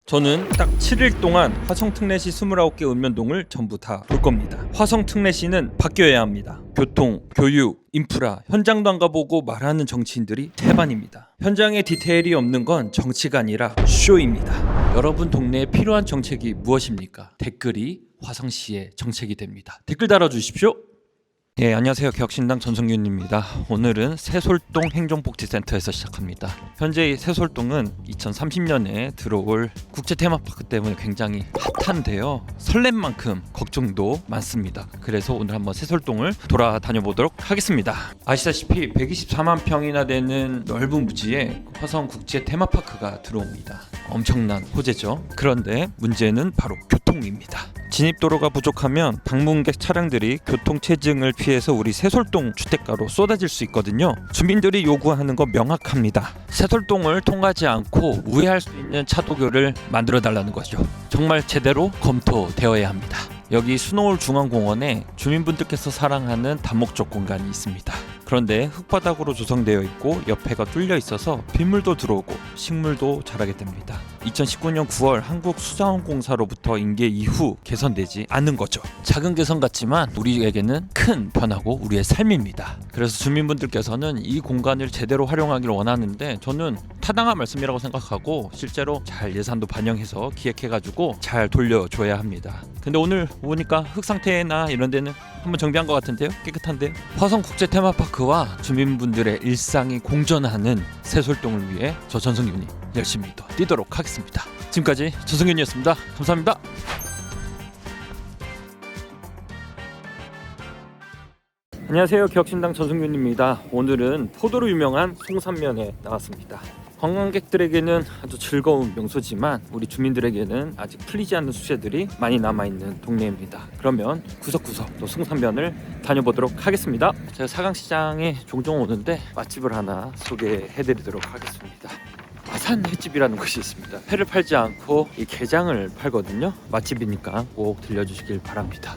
저는 딱 7일 동안 화성특례시 29개 읍면동을 전부 다 볼 겁니다. 화성특례시는 바뀌어야 합니다. 교통, 교육, 인프라, 현장도 안 가보고 말하는 정치인들이 태반입니다. 현장에 디테일이 없는 건 정치가 아니라 쇼입니다. 여러분 동네에 필요한 정책이 무엇입니까? 댓글이 화성시의 정책이 됩니다. 댓글 달아주십시오. 예, 안녕하세요. 개혁신당 전성균입니다. 오늘은 새솔동 행정복지센터에서 시작합니다. 현재 이 새솔동은 2030년에 들어올 국제 테마파크 때문에 굉장히 핫한데요. 설렘 만큼 걱정도 많습니다. 그래서 오늘 한번 새솔동을 돌아다녀 보도록 하겠습니다. 아시다시피 124만 평이나 되는 넓은 부지에 화성 국제 테마파크가 들어옵니다. 엄청난 호재죠. 그런데 문제는 바로 교통입니다. 진입도로가 부족하면 방문객 차량들이 교통체증을 피해서 우리 새솔동 주택가로 쏟아질 수 있거든요. 주민들이 요구하는 건 명확합니다. 새솔동을 통하지 않고 우회할 수 있는 차도교를 만들어 달라는 거죠. 정말 제대로 검토되어야 합니다. 여기 스노울 중앙공원에 주민분들께서 사랑하는 다목적 공간이 있습니다. 그런데 흙바닥으로 조성되어 있고 옆에가 뚫려 있어서 빗물도 들어오고 식물도 자라게 됩니다. 2019년 9월 한국수자원공사로부터 인계 이후 개선되지 않는 거죠. 작은 개선 같지만 우리에게는 큰 변화고 우리의 삶입니다. 그래서 주민분들께서는 이 공간을 제대로 활용하기를 원하는데 저는 타당한 말씀이라고 생각하고 실제로 잘 예산도 반영해서 기획해가지고 잘 돌려줘야 합니다. 근데 오늘 보니까 흙 상태나 이런 데는 한번 정비한 것 같은데요? 깨끗한데요? 화성국제 테마파크와 주민분들의 일상이 공존하는 새솔동을 위해 저 전성균이 열심히 더 뛰도록 하겠습니다. 지금까지 전성균이었습니다. 감사합니다. 안녕하세요. 개혁신당 전성균입니다. 오늘은 포도로 유명한 송산면에 나왔습니다. 관광객들에게는 아주 즐거운 명소지만 우리 주민들에게는 아직 풀리지 않는 수혜들이 많이 남아있는 동네입니다. 그러면 구석구석 또 송산면을 다녀보도록 하겠습니다. 제가 사강시장에 종종 오는데 맛집을 하나 소개해드리도록 하겠습니다. 아산 횟집이라는 곳이 있습니다. 회를 팔지 않고 이 게장을 팔거든요. 맛집이니까 꼭 들려주시길 바랍니다.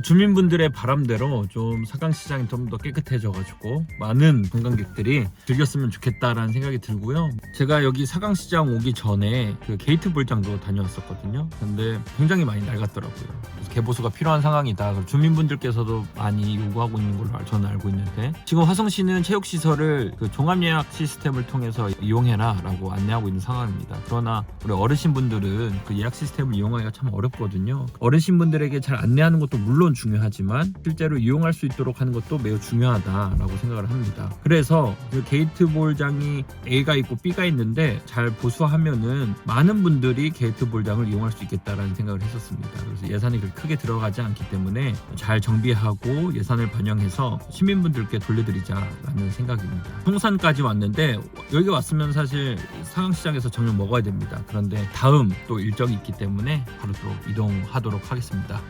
주민분들의 바람대로 좀 사강시장이 좀 더 깨끗해져가지고 많은 관광객들이 즐겼으면 좋겠다라는 생각이 들고요. 제가 여기 사강시장 오기 전에 그 게이트 볼장도 다녀왔었거든요. 근데 굉장히 많이 낡았더라고요. 그래서 개보수가 필요한 상황이다. 주민분들께서도 많이 요구하고 있는 걸로 저는 알고 있는데 지금 화성시는 체육시설을 그 종합예약 시스템을 통해서 이용해라 라고 안내하고 있는 상황입니다. 그러나 우리 어르신분들은 그 예약 시스템을 이용하기가 참 어렵거든요. 어르신분들에게 잘 안내하는 것도 물론 중요하지만 실제로 이용할 수 있도록 하는 것도 매우 중요하다라고 생각을 합니다. 그래서 그 게이트 볼장이 A가 있고 B가 있는데 잘 보수하면은 많은 분들이 게이트 볼장을 이용할 수 있겠다라는 생각을 했었습니다. 그래서 예산이 그렇게 크게 들어가지 않기 때문에 잘 정비하고 예산을 반영해서 시민분들께 돌려드리자라는 생각입니다. 송산까지 왔는데 여기 왔으면 사실 사강시장에서 저녁 먹어야 됩니다. 그런데 다음 또 일정이 있기 때문에 바로 또 이동하도록 하겠습니다.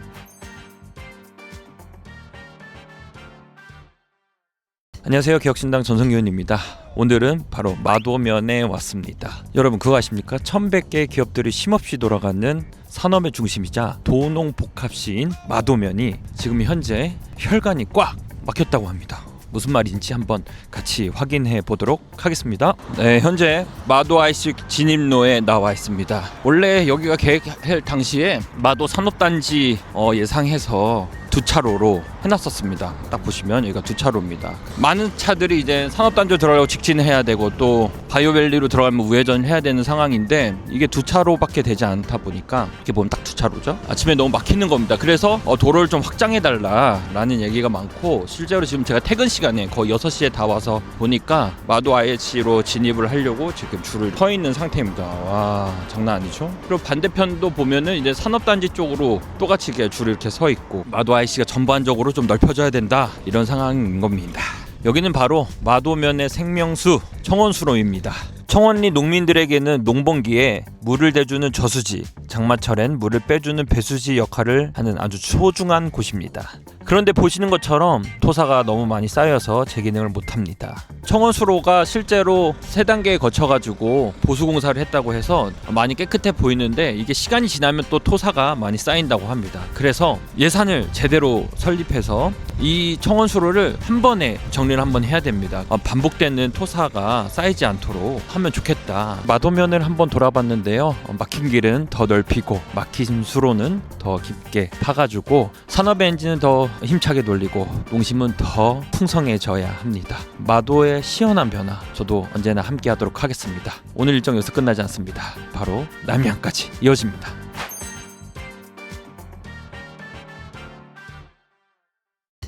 안녕하세요. 개혁신당 전성균입니다. 오늘은 바로 마도면에 왔습니다. 여러분 그거 아십니까? 1100개 기업들이 쉼없이 돌아가는 산업의 중심이자 도농복합시인 마도면이 지금 현재 혈관이 꽉 막혔다고 합니다. 무슨 말인지 한번 같이 확인해 보도록 하겠습니다. 네, 현재 마도 IC 진입로에 나와 있습니다. 원래 여기가 계획할 당시에 마도 산업단지 예상해서 두 차로로 해놨었습니다. 딱 보시면 여기가 두 차로입니다. 많은 차들이 이제 산업단지로 들어가고 직진해야 되고 또 바이오밸리로 들어가면 우회전을 해야 되는 상황인데 이게 두 차로밖에 되지 않다 보니까 이렇게 보면 딱 두 차로죠. 아침에 너무 막히는 겁니다. 그래서 도로를 좀 확장해달라라는 얘기가 많고 실제로 지금 제가 퇴근 시간에 거의 6시에 다 와서 보니까 마도 IH로 진입을 하려고 지금 줄을 서 있는 상태입니다. 와, 장난 아니죠? 그리고 반대편도 보면은 이제 산업단지 쪽으로 똑같이 줄을 이렇게 서 있고 마도 IC가 전반적으로 좀 넓혀져야 된다 이런 상황인 겁니다. 여기는 바로 마도면의 생명수 청원수로입니다. 청원리 농민들에게는 농번기에 물을 대주는 저수지, 장마철엔 물을 빼주는 배수지 역할을 하는 아주 소중한 곳입니다. 그런데 보시는 것처럼 토사가 너무 많이 쌓여서 재기능을 못합니다. 청원수로가 실제로 3단계에 거쳐가지고 보수공사를 했다고 해서 많이 깨끗해 보이는데 이게 시간이 지나면 또 토사가 많이 쌓인다고 합니다. 그래서 예산을 제대로 설립해서 이 청원수로를 한 번에 정리를 한번 해야 됩니다. 반복되는 토사가 쌓이지 않도록 하면 좋겠다. 마도면을 한번 돌아봤는데요. 막힌 길은 더 넓히고 막힌 수로는 더 깊게 파가지고 산업 엔진은 더 힘차게 돌리고 농심은 더 풍성해져야 합니다. 마도의 시원한 변화 저도 언제나 함께 하도록 하겠습니다. 오늘 일정 여기서 끝나지 않습니다. 바로 남양까지 이어집니다.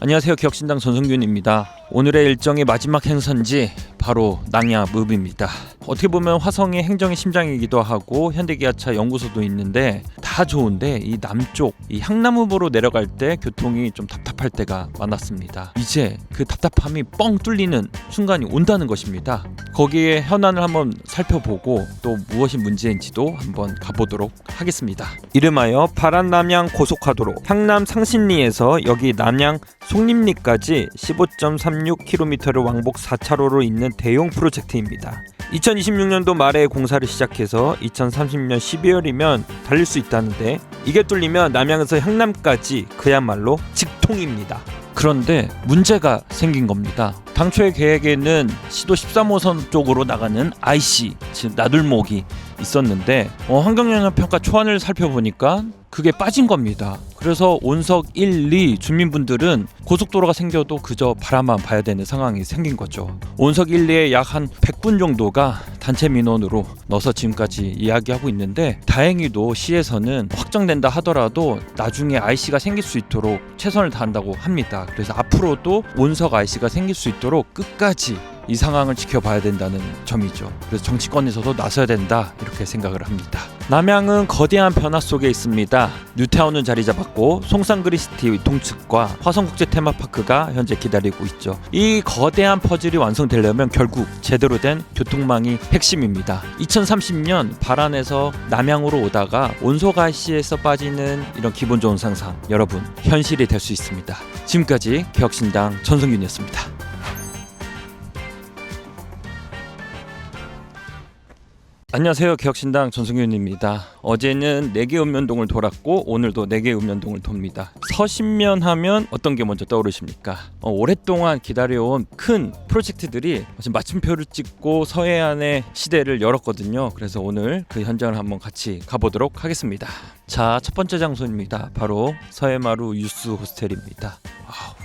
안녕하세요. 기억신당 전성균입니다. 오늘의 일정의 마지막 행선지 바로 낭야읍입니다. 어떻게 보면 화성의 행정의 심장이기도 하고 현대기아차 연구소도 있는데 다 좋은데 이 남쪽 이 향남읍으로 내려갈 때 교통이 좀 답답할 때가 많았습니다. 이제 그 답답함이 뻥 뚫리는 순간이 온다는 것입니다. 거기에 현안을 한번 살펴보고 또 무엇이 문제인지도 한번 가보도록 하겠습니다. 이름하여 바란남양 고속화도로 향남 상신리에서 여기 남양 송림리까지 15.36km를 왕복 4차로로 있는 대형 프로젝트입니다. 2026년도 말에 공사를 시작해서 2030년 12월이면 달릴 수 있다는데 이게 뚫리면 남양에서 향남까지 그야말로 직통입니다. 그런데 문제가 생긴 겁니다. 당초의 계획에는 시도 13호선 쪽으로 나가는 IC, 즉 나들목이 있었는데 환경영향평가 초안을 살펴보니까 그게 빠진 겁니다. 그래서 온석 1, 2 주민분들은 고속도로가 생겨도 그저 바라만 봐야 되는 상황이 생긴 거죠. 온석 1, 2에 약 한 100분 정도가 단체 민원으로 넣어서 지금까지 이야기하고 있는데 다행히도 시에서는 확정된다 하더라도 나중에 IC가 생길 수 있도록 최선을 다한다고 합니다. 그래서 앞으로도 온석 IC가 생길 수 있도록 끝까지 이 상황을 지켜봐야 된다는 점이죠. 그래서 정치권에서도 나서야 된다 이렇게 생각을 합니다. 남양은 거대한 변화 속에 있습니다. 뉴타운은 자리 잡았고 송산그리시티 동측과 화성국제 테마파크가 현재 기다리고 있죠. 이 거대한 퍼즐이 완성되려면 결국 제대로 된 교통망이 핵심입니다. 2030년 발안에서 남양으로 오다가 온소가시에서 빠지는 이런 기분 좋은 상상 여러분 현실이 될 수 있습니다. 지금까지 기억신당 전성균이었습니다. 안녕하세요. 기억신당 전승균입니다. 어제는 4개 읍면동을 돌았고 오늘도 4개 읍면동을 돕니다. 서신면 하면 어떤 게 먼저 떠오르십니까? 오랫동안 기다려온 큰 프로젝트들이 지금 마침표를 찍고 서해안의 시대를 열었거든요. 그래서 오늘 그 현장을 한번 같이 가보도록 하겠습니다. 자, 첫 번째 장소입니다. 바로 서해마루 유스 호스텔입니다.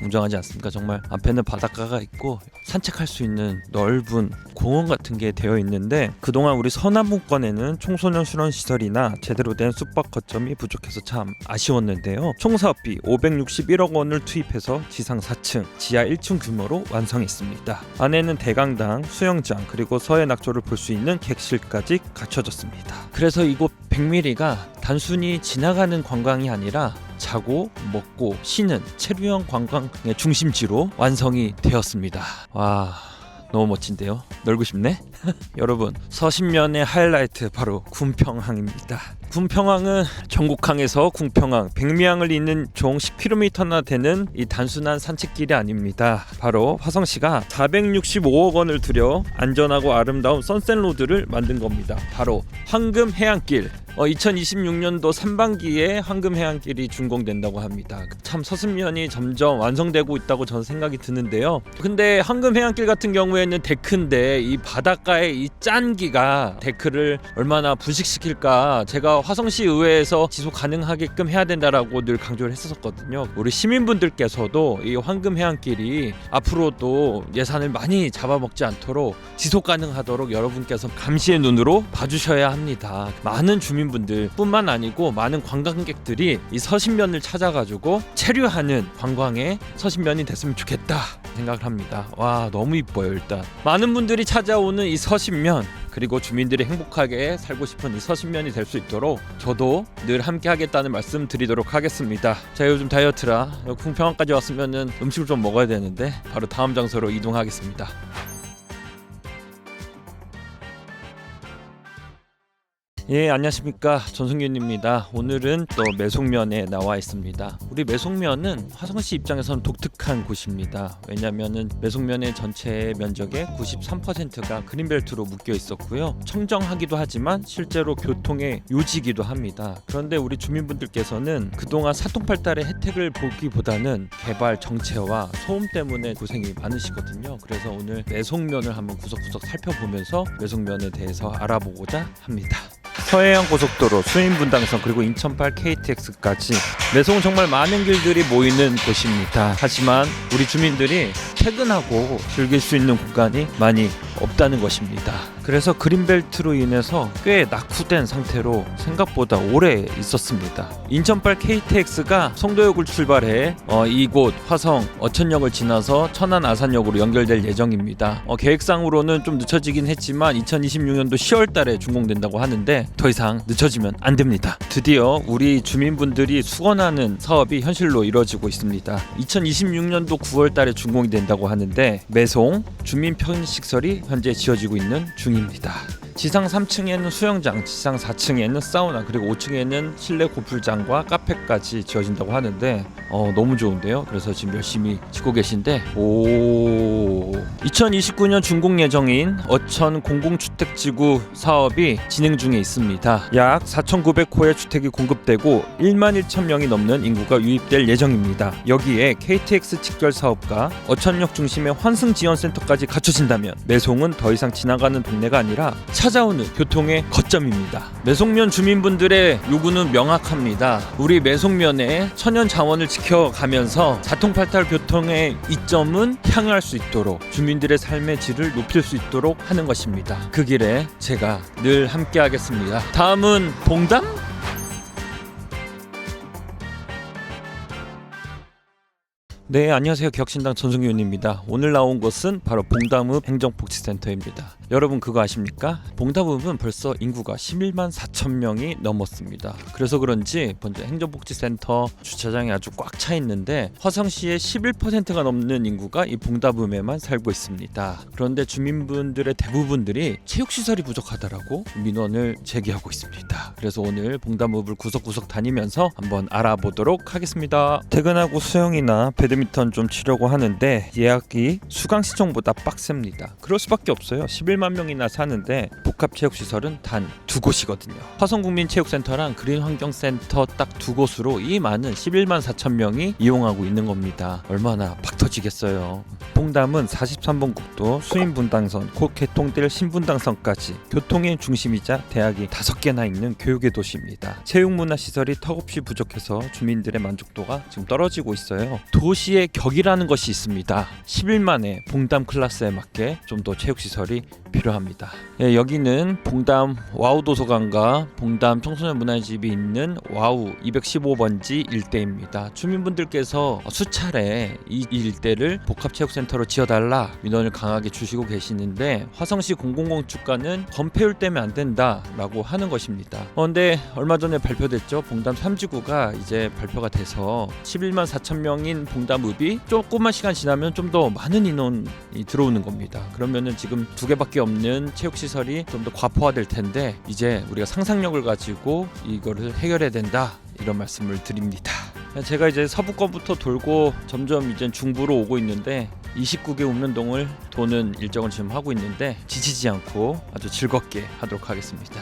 웅장하지 않습니까? 정말 앞에는 바닷가가 있고 산책할 수 있는 넓은 공원 같은 게 되어 있는데 그동안 우리 서남문권에는 청소년 수련 시설이나 제대로 된 숙박 거점이 부족해서 참 아쉬웠는데요. 총 사업비 561억 원을 투입해서 지상 4층, 지하 1층 규모로 완성했습니다. 안에는 대강당, 수영장 그리고 서해 낙조를 볼 수 있는 객실까지 갖춰졌습니다. 그래서 이곳 백미리가 단순히 지나가는 관광이 아니라 자고 먹고 쉬는 체류형 관광의 중심지로 완성이 되었습니다. 와, 너무 멋진데요? 놀고 싶네? 여러분, 서신면의 하이라이트 바로 군평항입니다. 군평항은 전국항에서 궁평항, 백미항을 잇는 총 10km나 되는 이 단순한 산책길이 아닙니다. 바로 화성시가 465억 원을 들여 안전하고 아름다운 선셋로드를 만든 겁니다. 바로 황금해안길. 2026년도 상반기에 황금해안길이 준공된다고 합니다. 참 서신면이 점점 완성되고 있다고 저는 생각이 드는데요. 근데 황금해안길 같은 경우에는 데크인데 이 바닷가의 이 짠기가 데크를 얼마나 부식시킬까 제가 화성시 의회에서 지속 가능하게끔 해야 된다라고 늘 강조를 했었거든요. 우리 시민분들께서도 이 황금해안길이 앞으로도 예산을 많이 잡아먹지 않도록 지속 가능하도록 여러분께서 감시의 눈으로 봐주셔야 합니다. 많은 주민분들 뿐만 아니고 많은 관광객들이 이 서신면을 찾아가지고 체류하는 관광의 서신면이 됐으면 좋겠다 생각을 합니다. 와, 너무 이뻐요. 일단 많은 분들이 찾아오는 이 서신면 그리고 주민들이 행복하게 살고 싶은 이 서신면이 될 수 있도록 저도 늘 함께 하겠다는 말씀 드리도록 하겠습니다. 제가 요즘 다이어트라 궁평항까지 왔으면 음식을 좀 먹어야 되는데 바로 다음 장소로 이동하겠습니다. 예, 안녕하십니까, 전승윤입니다. 오늘은 또 매송면에 나와 있습니다. 우리 매송면은 화성시 입장에서는 독특한 곳입니다. 왜냐면은 매송면의 전체 면적의 93%가 그린벨트로 묶여 있었고요. 청정하기도 하지만 실제로 교통의 요지이기도 합니다. 그런데 우리 주민분들께서는 그동안 사통팔달의 혜택을 보기보다는 개발 정체와 소음 때문에 고생이 많으시거든요. 그래서 오늘 매송면을 한번 구석구석 살펴보면서 매송면에 대해서 알아보고자 합니다. 서해안 고속도로, 수인분당선, 그리고 인천발 KTX까지 매송은 정말 많은 길들이 모이는 곳입니다. 하지만 우리 주민들이 퇴근하고 즐길 수 있는 공간이 많이 없다는 것입니다. 그래서 그린벨트로 인해서 꽤 낙후된 상태로 생각보다 오래 있었습니다. 인천발 KTX가 송도역을 출발해 이곳 화성 어천역을 지나서 천안 아산역으로 연결될 예정입니다. 계획상으로는 좀 늦춰지긴 했지만 2026년도 10월 달에 준공된다고 하는데 더 이상 늦춰지면 안 됩니다. 드디어 우리 주민분들이 수건하는 사업이 현실로 이루어지고 있습니다. 2026년도 9월 달에 준공이 된다고 하는데 매송 주민 편식시설이 현재 지어지고 있는 중입니다. 지상 3층에는 수영장, 지상 4층에는 사우나, 그리고 5층에는 실내 고풀장과 카페까지 지어진다고 하는데 너무 좋은데요. 그래서 지금 열심히 짓고 계신데 2029년 준공 예정인 어천 공공주택지구 사업이 진행 중에 있습니다. 약 4,900호의 주택이 공급되고 1만 1천 명이 넘는 인구가 유입될 예정입니다. 여기에 KTX 직결 사업과 어천역 중심의 환승지원센터까지 갖춰진다면 매송은 더 이상 지나가는 동네가 아니라 찾아오는 교통의 거점입니다. 매송면 주민분들의 요구는 명확합니다. 우리 매송면의 천연 자원을 지켜가면서 사통팔달 교통의 이점은 향유할 수 있도록 주민들의 삶의 질을 높일 수 있도록 하는 것입니다. 그 길에 제가 늘 함께 하겠습니다. 다음은 봉담? 네, 안녕하세요. 격신당 전승윤입니다. 오늘 나온 곳은 바로 봉담읍 행정복지센터입니다. 여러분 그거 아십니까? 봉담읍은 벌써 인구가 11만 4천 명이 넘었습니다. 그래서 그런지 먼저 행정복지센터 주차장이 아주 꽉 차 있는데 화성시의 11%가 넘는 인구가 이 봉담읍에만 살고 있습니다. 그런데 주민분들의 대부분들이 체육시설이 부족하다라고 민원을 제기하고 있습니다. 그래서 오늘 봉담읍을 구석구석 다니면서 한번 알아보도록 하겠습니다. 퇴근하고 수영이나 배드민턴 좀 치려고 하는데 예약이 수강시청보다 빡셉니다. 그럴 수밖에 없어요. 11만 명이나 사는데 복합체육시설은 단 두 곳이거든요. 화성국민체육센터랑 그린환경센터 딱 두 곳으로 이 많은 11만 4천 명이 이용하고 있는 겁니다. 얼마나 박 터지겠어요. 봉담은 43번 국도, 수인분당선, 곧 개통될 신분당선까지 교통의 중심이자 대학이 5개나 있는 교육의 도시입니다. 체육문화시설이 턱없이 부족해서 주민들의 만족도가 지금 떨어지고 있어요. 도시의 격이라는 것이 있습니다. 11만의 봉담 클래스에 맞게 좀 더 체육시설이 필요합니다. 예, 여기는 봉담 와우도서관과 봉담 청소년 문화집이 있는 와우 215번지 일대입니다. 주민분들께서 수차례 이 일대를 복합체육센터로 지어달라 민원을 강하게 주시고 계시는데 화성시 공공건축과는 건폐율 때문에 안 된다라고 하는 것입니다. 그런데 얼마 전에 발표됐죠. 봉담 3지구가 이제 발표가 돼서 11만 4천 명인 봉담읍이 조금만 시간 지나면 좀 더 많은 인원이 들어오는 겁니다. 그러면은 지금 2개밖에 없는 체육시설이 좀 더 과포화될 텐데 이제 우리가 상상력을 가지고 이거를 해결해야 된다, 이런 말씀을 드립니다. 제가 이제 서부권부터 돌고 점점 이제 중부로 오고 있는데 29개 읍면동을 도는 일정을 지금 하고 있는데 지치지 않고 아주 즐겁게 하도록 하겠습니다.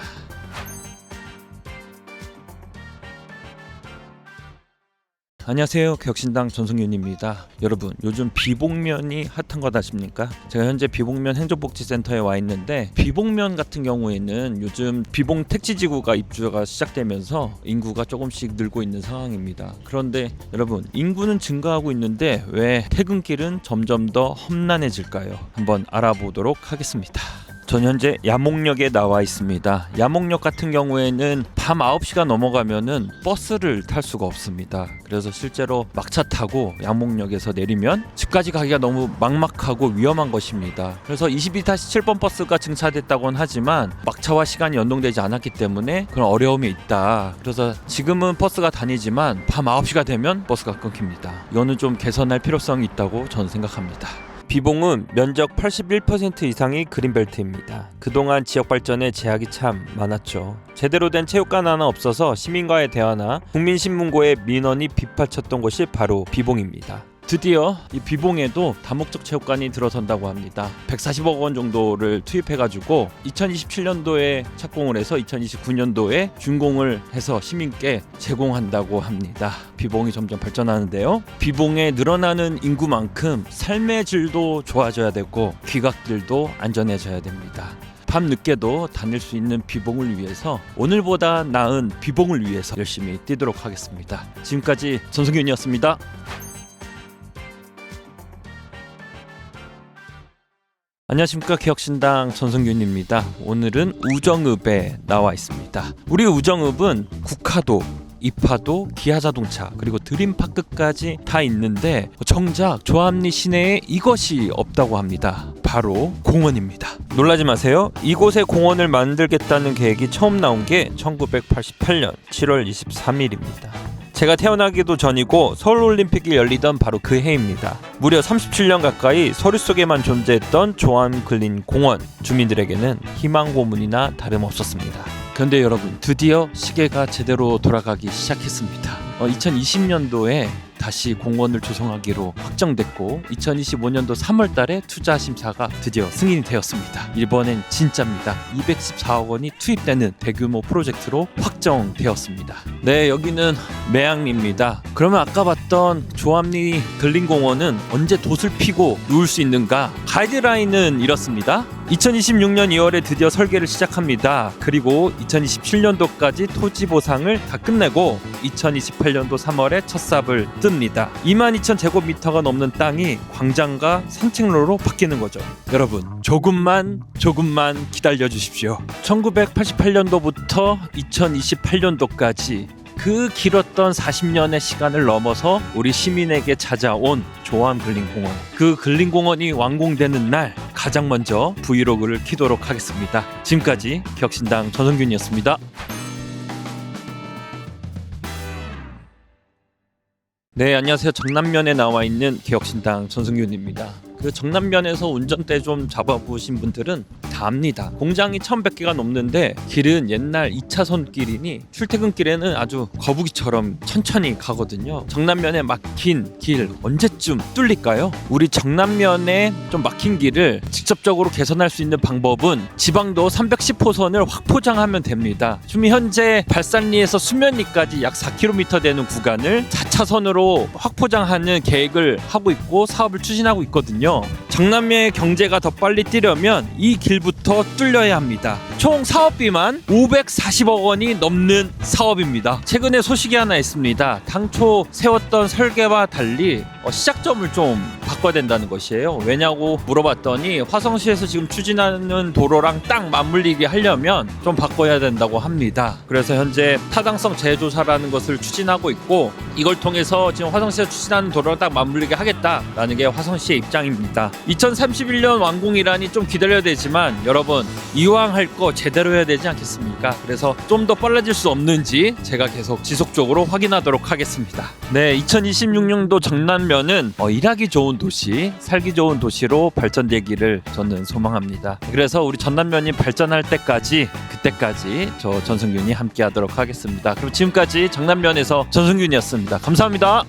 안녕하세요. 격신당 전승윤입니다. 여러분 요즘 비봉면이 핫한 것 아십니까? 제가 현재 비봉면 행정복지센터에 와 있는데 비봉면 같은 경우에는 요즘 비봉 택지지구가 입주가 시작되면서 인구가 조금씩 늘고 있는 상황입니다. 그런데 여러분 인구는 증가하고 있는데 왜 퇴근길은 점점 더 험난해질까요? 한번 알아보도록 하겠습니다. 전 현재 야목역에 나와 있습니다. 야목역 같은 경우에는 밤 9시가 넘어가면은 버스를 탈 수가 없습니다. 그래서 실제로 막차 타고 야목역에서 내리면 집까지 가기가 너무 막막하고 위험한 것입니다. 그래서 22-7번 버스가 증차됐다고는 하지만 막차와 시간이 연동되지 않았기 때문에 그런 어려움이 있다. 그래서 지금은 버스가 다니지만 밤 9시가 되면 버스가 끊깁니다. 이거는 좀 개선할 필요성이 있다고 저는 생각합니다. 비봉은 면적 81% 이상이 그린벨트입니다. 그동안 지역 발전에 제약이 참 많았죠. 제대로 된 체육관 하나 없어서 시민과의 대화나 국민신문고에 민원이 빗발쳤던 곳이 바로 비봉입니다. 드디어 이 비봉에도 다목적 체육관이 들어선다고 합니다. 140억 원 정도를 투입해가지고 2027년도에 착공을 해서 2029년도에 준공을 해서 시민께 제공한다고 합니다. 비봉이 점점 발전하는데요. 비봉에 늘어나는 인구만큼 삶의 질도 좋아져야 되고 귀갓길도 안전해져야 됩니다. 밤늦게도 다닐 수 있는 비봉을 위해서 오늘보다 나은 비봉을 위해서 열심히 뛰도록 하겠습니다. 지금까지 전성균이었습니다. 안녕하십니까, 개혁신당 전성균입니다. 오늘은 우정읍에 나와 있습니다. 우리 우정읍은 국화도, 이파도, 기아자동차, 그리고 드림파크까지 다 있는데 정작 조합리 시내에 이것이 없다고 합니다. 바로 공원입니다. 놀라지 마세요. 이곳에 공원을 만들겠다는 계획이 처음 나온 게 1988년 7월 23일입니다. 제가 태어나기도 전이고 서울올림픽이 열리던 바로 그 해입니다. 무려 37년 가까이 서류 속에만 존재했던 조합근린 공원, 주민들에게는 희망 고문이나 다름없었습니다. 그런데 여러분, 드디어 시계가 제대로 돌아가기 시작했습니다. 2020년도에 다시 공원을 조성하기로 확정됐고 2025년도 3월 달에 투자 심사가 드디어 승인이 되었습니다. 이번엔 진짜입니다. 214억 원이 투입되는 대규모 프로젝트로 확정되었습니다. 네, 여기는 매양리입니다. 그러면 아까 봤던 조합리 근린공원은 언제 돛을 피고 누울 수 있는가? 가이드라인은 이렇습니다. 2026년 2월에 드디어 설계를 시작합니다. 그리고 2027년도까지 토지 보상을 다 끝내고 2028년도 3월에 첫 삽을 뜹니다. 22,000제곱미터가 넘는 땅이 광장과 산책로로 바뀌는 거죠. 여러분, 조금만 기다려 주십시오. 1988년도부터 2028년도까지 그 길었던 40년의 시간을 넘어서 우리 시민에게 찾아온 조합근린공원. 그 근린공원이 완공되는 날 가장 먼저 브이로그를 키도록 하겠습니다. 지금까지 개혁신당 전성균이었습니다. 네, 안녕하세요. 정남면에 나와 있는 개혁신당 전성균입니다. 그 정남면에서 운전대 좀 잡아보신 분들은 다 압니다. 공장이 1100개가 넘는데 길은 옛날 2차선 길이니 출퇴근길에는 아주 거북이처럼 천천히 가거든요. 정남면에 막힌 길 언제쯤 뚫릴까요? 우리 정남면에 좀 막힌 길을 직접적으로 개선할 수 있는 방법은 지방도 310호선을 확포장하면 됩니다. 지금 현재 발산리에서 수면리까지 약 4km 되는 구간을 4차선으로 확포장하는 계획을 하고 있고 사업을 추진하고 있거든요. 정남면의 경제가 더 빨리 뛰려면 이 길부터 뚫려야 합니다. 총 사업비만 540억 원이 넘는 사업입니다. 최근에 소식이 하나 있습니다. 당초 세웠던 설계와 달리 시작점을 좀 바꿔야 된다는 것이에요. 왜냐고 물어봤더니 화성시에서 지금 추진하는 도로랑 딱 맞물리게 하려면 좀 바꿔야 된다고 합니다. 그래서 현재 타당성 재조사라는 것을 추진하고 있고 이걸 통해서 지금 화성시에서 추진하는 도로랑 딱 맞물리게 하겠다라는 게 화성시의 입장입니다. 2031년 완공이라니 좀 기다려야 되지만 여러분, 이왕 할 거 제대로 해야 되지 않겠습니까? 그래서 좀 더 빨라질 수 없는지 제가 계속 지속적으로 확인하도록 하겠습니다. 네, 2026년도 정남면은 일하기 좋은 도시, 살기 좋은 도시로 발전되기를 저는 소망합니다. 그래서 우리 전남면이 발전할 때까지, 그때까지 저 전성균이 함께하도록 하겠습니다. 그럼 지금까지 정남면에서 전성균이었습니다. 감사합니다.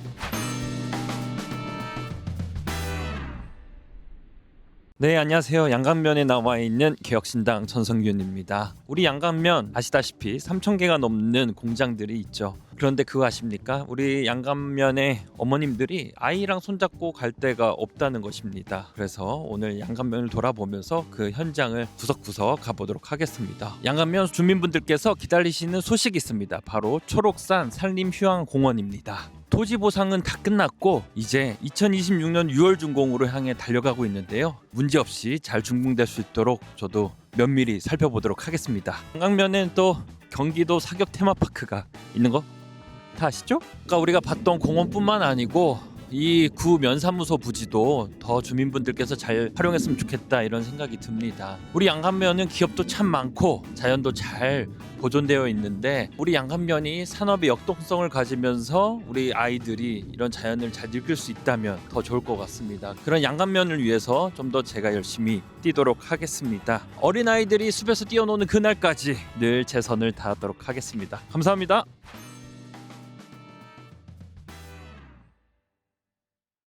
네, 안녕하세요. 양강면에 나와 있는 개혁신당 전성균입니다. 우리 양강면 아시다시피 3,000개가 넘는 공장들이 있죠. 그런데 그거 아십니까? 우리 양강면의 어머님들이 아이랑 손잡고 갈 데가 없다는 것입니다. 그래서 오늘 양강면을 돌아보면서 그 현장을 구석구석 가보도록 하겠습니다. 양강면 주민분들께서 기다리시는 소식이 있습니다. 바로 초록산 산림휴양공원입니다. 토지 보상은 다 끝났고 이제 2026년 6월 준공으로 향해 달려가고 있는데요. 문제없이 잘 준공될 수 있도록 저도 면밀히 살펴보도록 하겠습니다. 한강면에는 또 경기도 사격 테마파크가 있는 거 다 아시죠? 아까 우리가 봤던 공원뿐만 아니고 이 구 면사무소 부지도 더 주민분들께서 잘 활용했으면 좋겠다 이런 생각이 듭니다. 우리 양감면은 기업도 참 많고 자연도 잘 보존되어 있는데 우리 양감면이 산업의 역동성을 가지면서 우리 아이들이 이런 자연을 잘 느낄 수 있다면 더 좋을 것 같습니다. 그런 양감면을 위해서 좀 더 제가 열심히 뛰도록 하겠습니다. 어린아이들이 숲에서 뛰어노는 그날까지 늘 최선을 다하도록 하겠습니다. 감사합니다.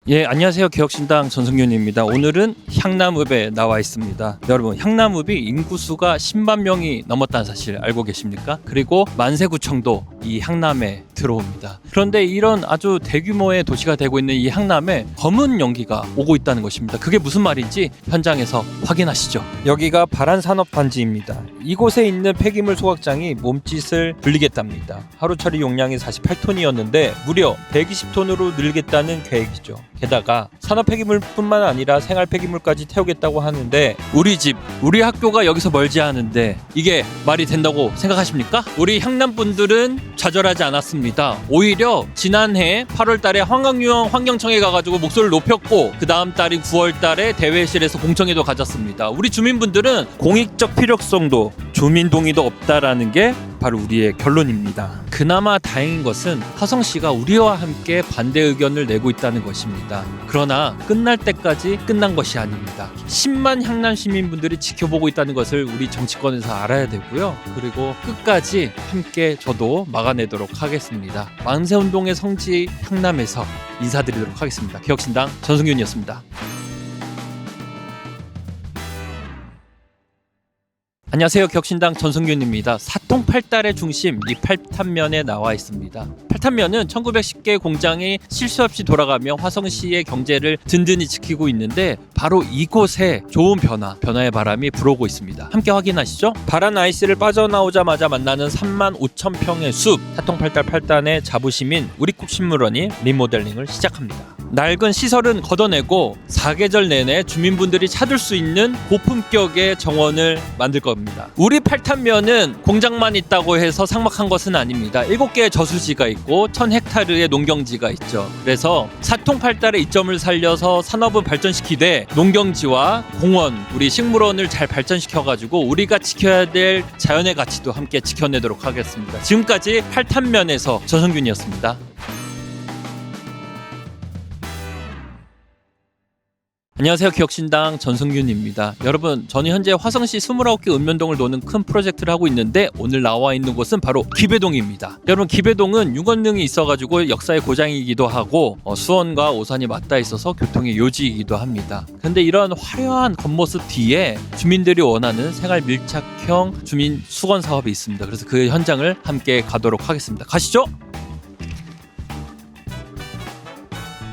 예, 안녕하세요. 개혁신당 전승균입니다. 오늘은 향남읍에 나와 있습니다. 여러분, 향남읍이 인구수가 10만 명이 넘었다는 사실 알고 계십니까? 그리고 만세구청도 이 향남에 들어옵니다. 그런데 이런 아주 대규모의 도시가 되고 있는 이 향남에 검은 연기가 오고 있다는 것입니다. 그게 무슨 말인지 현장에서 확인하시죠. 여기가 발안산업단지입니다. 이곳에 있는 폐기물 소각장이 몸짓을 불리겠답니다. 하루처리 용량이 48톤이었는데 무려 120톤으로 늘겠다는 계획이죠. 게다가 산업 폐기물뿐만 아니라 생활 폐기물까지 태우겠다고 하는데 우리 집, 우리 학교가 여기서 멀지 않은데 이게 말이 된다고 생각하십니까? 우리 향남 분들은 좌절하지 않았습니다. 오히려 지난해 8월 달에 환경청에 가가지고 목소리를 높였고 그 다음 달인 9월 달에 대회실에서 공청회도 가졌습니다. 우리 주민분들은 공익적 필요성도 주민 동의도 없다라는 게 바로 우리의 결론입니다. 그나마 다행인 것은 화성시가 우리와 함께 반대 의견을 내고 있다는 것입니다. 그러나 끝날 때까지 끝난 것이 아닙니다. 10만 향남 시민분들이 지켜보고 있다는 것을 우리 정치권에서 알아야 되고요. 그리고 끝까지 함께 저도 막아내도록 하겠습니다. 만세운동의 성지 향남에서 인사드리도록 하겠습니다. 개혁신당 전승균이었습니다. 안녕하세요. 격신당 전승균입니다. 사통팔달의 중심 이 팔탄면에 나와 있습니다. 팔탄면은 1910개 공장이 실수 없이 돌아가며 화성시의 경제를 든든히 지키고 있는데 바로 이곳에 좋은 변화의 바람이 불어오고 있습니다. 함께 확인하시죠. 바란 아이스를 빠져나오자마자 만나는 3만 5천 평의 숲 사통팔달 팔단의 자부심인 우리국식물원이 리모델링을 시작합니다. 낡은 시설은 걷어내고 사계절 내내 주민분들이 찾을 수 있는 고품격의 정원을 만들 겁니다. 우리 팔탄면은 공장만 있다고 해서 삭막한 것은 아닙니다. 7개의 저수지가 있고 1000헥타르의 농경지가 있죠. 그래서 사통팔달의 이점을 살려서 산업을 발전시키되 농경지와 공원, 우리 식물원을 잘 발전시켜가지고 우리가 지켜야 될 자연의 가치도 함께 지켜내도록 하겠습니다. 지금까지 팔탄면에서 전성균이었습니다. 안녕하세요. 기혁신당 전승균입니다. 여러분, 저는 현재 화성시 29개 읍면동을 도는 큰 프로젝트를 하고 있는데 오늘 나와 있는 곳은 바로 기배동입니다. 여러분, 기배동은 윤건릉이 있어가지고 역사의 고장이기도 하고 수원과 오산이 맞닿아 있어서 교통의 요지이기도 합니다. 그런데 이런 화려한 겉모습 뒤에 주민들이 원하는 생활 밀착형 주민 수건 사업이 있습니다. 그래서 그 현장을 함께 가도록 하겠습니다. 가시죠.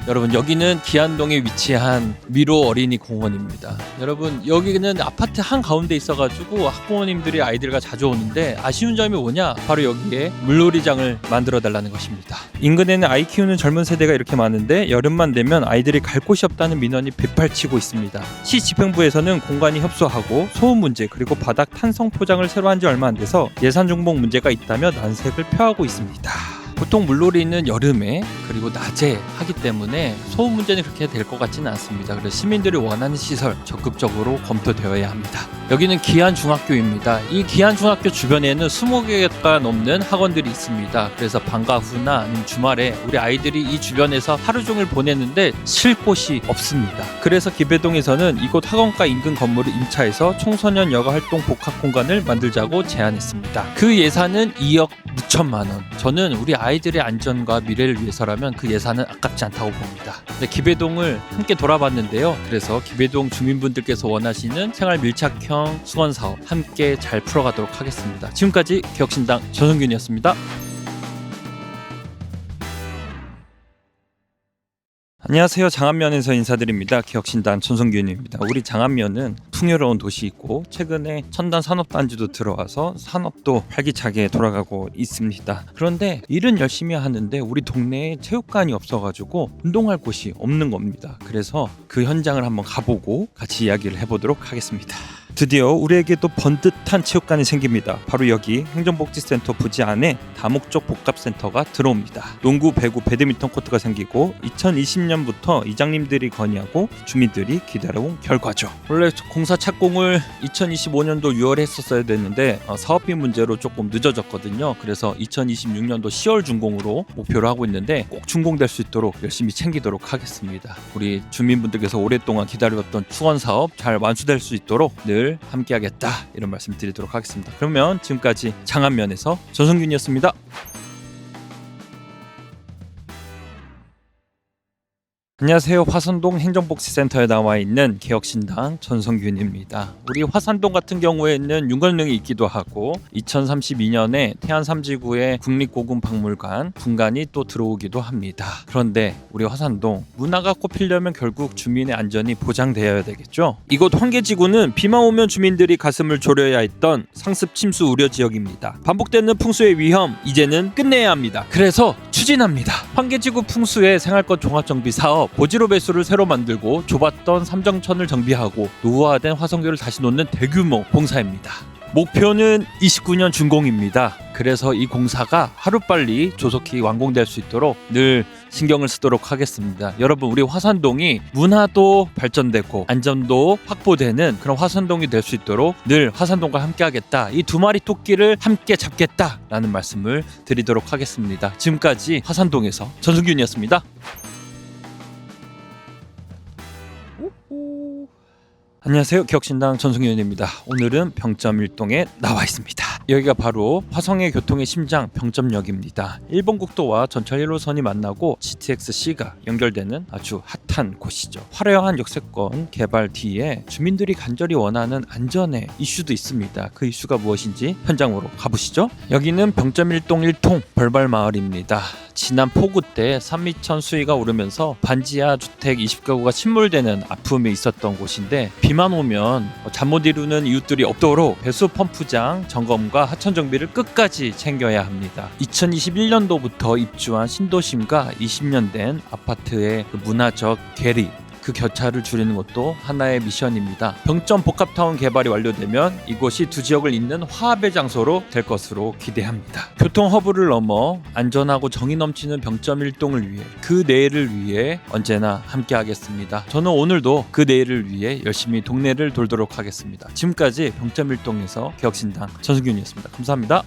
여러분, 여기는 기안동에 위치한 미로 어린이 공원입니다. 여러분, 여기는 아파트 한가운데 있어가지고 학부모님들이 아이들과 자주 오는데 아쉬운 점이 뭐냐? 바로 여기에 물놀이장을 만들어 달라는 것입니다. 인근에는 아이 키우는 젊은 세대가 이렇게 많은데 여름만 되면 아이들이 갈 곳이 없다는 민원이 빗발치고 있습니다. 시 집행부에서는 공간이 협소하고 소음 문제 그리고 바닥 탄성 포장을 새로 한 지 얼마 안 돼서 예산 중복 문제가 있다며 난색을 표하고 있습니다. 보통 물놀이는 여름에 그리고 낮에 하기 때문에 소음 문제는 그렇게 될 것 같지는 않습니다. 그래서 시민들이 원하는 시설 적극적으로 검토되어야 합니다. 여기는 기안중학교입니다. 이 기안중학교 주변에는 20개가 넘는 학원들이 있습니다. 그래서 방과 후나 아니면 주말에 우리 아이들이 이 주변에서 하루 종일 보내는데 쉴 곳이 없습니다. 그래서 기배동에서는 이곳 학원가 인근 건물을 임차해서 청소년 여가 활동 복합 공간을 만들자고 제안했습니다. 그 예산은 2억 6천만 원. 저는 우리 아이들의 안전과 미래를 위해서라면 그 예산은 아깝지 않다고 봅니다. 네, 기배동을 함께 돌아봤는데요. 그래서 기배동 주민분들께서 원하시는 생활 밀착형 수건 사업 함께 잘 풀어가도록 하겠습니다. 지금까지 기혁신당 전승균이었습니다. 안녕하세요. 장안면에서 인사드립니다. 기혁신당 전성균입니다. 우리 장안면은 풍요로운 도시이고 최근에 첨단 산업단지도 들어와서 산업도 활기차게 돌아가고 있습니다. 그런데 일은 열심히 하는데 우리 동네에 체육관이 없어가지고 운동할 곳이 없는 겁니다. 그래서 그 현장을 한번 가보고 같이 이야기를 해보도록 하겠습니다. 드디어 우리에게도 번듯한 체육관이 생깁니다. 바로 여기 행정복지센터 부지 안에 다목적 복합센터가 들어옵니다. 농구, 배구, 배드민턴 코트가 생기고 2020년부터 이장님들이 건의하고 주민들이 기다려온 결과죠. 원래 공사 착공을 2025년도 6월에 했었어야 됐는데 사업비 문제로 조금 늦어졌거든요. 그래서 2026년도 10월 준공으로 목표를 하고 있는데 꼭 준공될 수 있도록 열심히 챙기도록 하겠습니다. 우리 주민분들께서 오랫동안 기다렸던 수건 사업 잘 완수될 수 있도록 늘 함께하겠다, 이런 말씀 드리도록 하겠습니다. 그러면 지금까지 장안면에서 전성균이었습니다. 안녕하세요. 화산동 행정복지센터에 나와 있는 개혁신당 전성균입니다. 우리 화산동 같은 경우에는 윤건릉이 있기도 하고 2032년에 태안 3지구의 국립고궁박물관 분관이 또 들어오기도 합니다. 그런데 우리 화산동 문화가 꽃피려면 결국 주민의 안전이 보장되어야 되겠죠. 이곳 환계지구는 비만 오면 주민들이 가슴을 졸여야 했던 상습 침수 우려 지역입니다. 반복되는 풍수의 위험, 이제는 끝내야 합니다. 그래서 추진합니다. 환계지구 풍수의 생활권 종합정비 사업, 고지로 배수를 새로 만들고 좁았던 삼정천을 정비하고 노후화된 화성교를 다시 놓는 대규모 공사입니다. 목표는 29년 준공입니다. 그래서 이 공사가 하루빨리 조속히 완공될 수 있도록 늘 신경을 쓰도록 하겠습니다. 여러분, 우리 화산동이 문화도 발전되고 안전도 확보되는 그런 화산동이 될 수 있도록 늘 화산동과 함께 하겠다, 이 두 마리 토끼를 함께 잡겠다라는 말씀을 드리도록 하겠습니다. 지금까지 화산동에서 전성균이었습니다. 안녕하세요. 개혁신당 전성균입니다. 오늘은 병점 1동에 나와 있습니다. 여기가 바로 화성의 교통의 심장 병점역입니다. 일본 국도와 전철 1호선이 만나고 GTX-C가 연결되는 아주 핫한 곳이죠. 화려한 역세권 개발 뒤에 주민들이 간절히 원하는 안전의 이슈도 있습니다. 그 이슈가 무엇인지 현장으로 가보시죠. 여기는 병점 1동 1통 벌발마을입니다. 지난 폭우 때 산미천 수위가 오르면서 반지하 주택 20가구가 침몰되는 아픔이 있었던 곳인데, 비만 오면 잠 못 이루는 이웃들이 없도록 배수 펌프장 점검과 하천 정비를 끝까지 챙겨야 합니다. 2021년도부터 입주한 신도심과 20년 된 아파트의 문화적 괴리, 그 격차를 줄이는 것도 하나의 미션입니다. 병점 복합타운 개발이 완료되면 이곳이 두 지역을 잇는 화합의 장소로 될 것으로 기대합니다. 교통 허브를 넘어 안전하고 정이 넘치는 병점 1동을 위해, 그 내일을 위해 언제나 함께하겠습니다. 저는 오늘도 그 내일을 위해 열심히 동네를 돌도록 하겠습니다. 지금까지 병점 1동에서 개혁신당 전성균이었습니다. 감사합니다.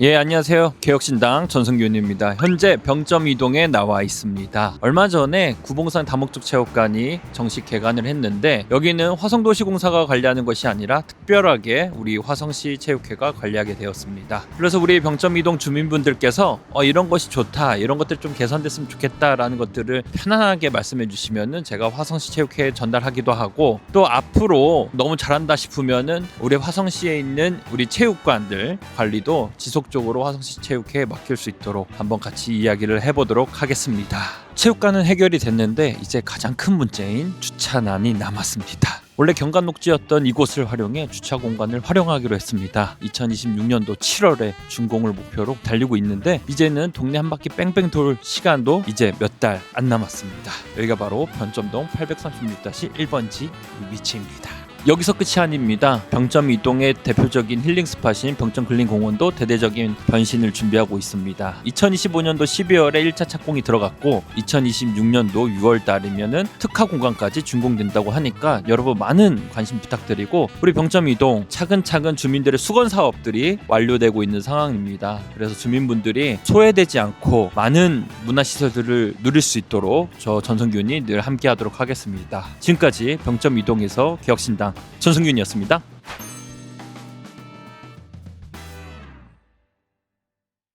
예, 안녕하세요. 개혁신당 전성균입니다. 현재 병점 이동에 나와 있습니다. 얼마 전에 구봉산 다목적 체육관이 정식 개관을 했는데, 여기는 화성도시공사가 관리하는 것이 아니라 특별하게 우리 화성시 체육회가 관리하게 되었습니다. 그래서 우리 병점 이동 주민분들께서 이런 것이 좋다, 이런 것들 좀 개선됐으면 좋겠다라는 것들을 편안하게 말씀해 주시면은 제가 화성시 체육회에 전달하기도 하고, 또 앞으로 너무 잘한다 싶으면은 우리 화성시에 있는 우리 체육관들 관리도 지속적으로 화성시 체육회에 맡길 수 있도록 한번 같이 이야기를 해보도록 하겠습니다. 체육관은 해결이 됐는데 이제 가장 큰 문제인 주차난이 남았습니다. 원래 경관 녹지였던 이곳을 활용해 주차 공간을 활용하기로 했습니다. 2026년도 7월에 준공을 목표로 달리고 있는데, 이제는 동네 한 바퀴 뺑뺑 돌 시간도 이제 몇 달 안 남았습니다. 여기가 바로 병점동 836-1번지 위치입니다. 여기서 끝이 아닙니다. 병점 이동의 대표적인 힐링 스팟인 병점글린공원도 대대적인 변신을 준비하고 있습니다. 2025년도 12월에 1차 착공이 들어갔고 2026년도 6월 달이면은 특화 공간까지 준공된다고 하니까 여러분 많은 관심 부탁드리고, 우리 병점 이동 차근차근 주민들의 수건 사업들이 완료되고 있는 상황입니다. 그래서 주민분들이 소외되지 않고 많은 문화시설들을 누릴 수 있도록 저 전성균이 늘 함께하도록 하겠습니다. 지금까지 병점 이동에서 개혁신당 전성균이었습니다.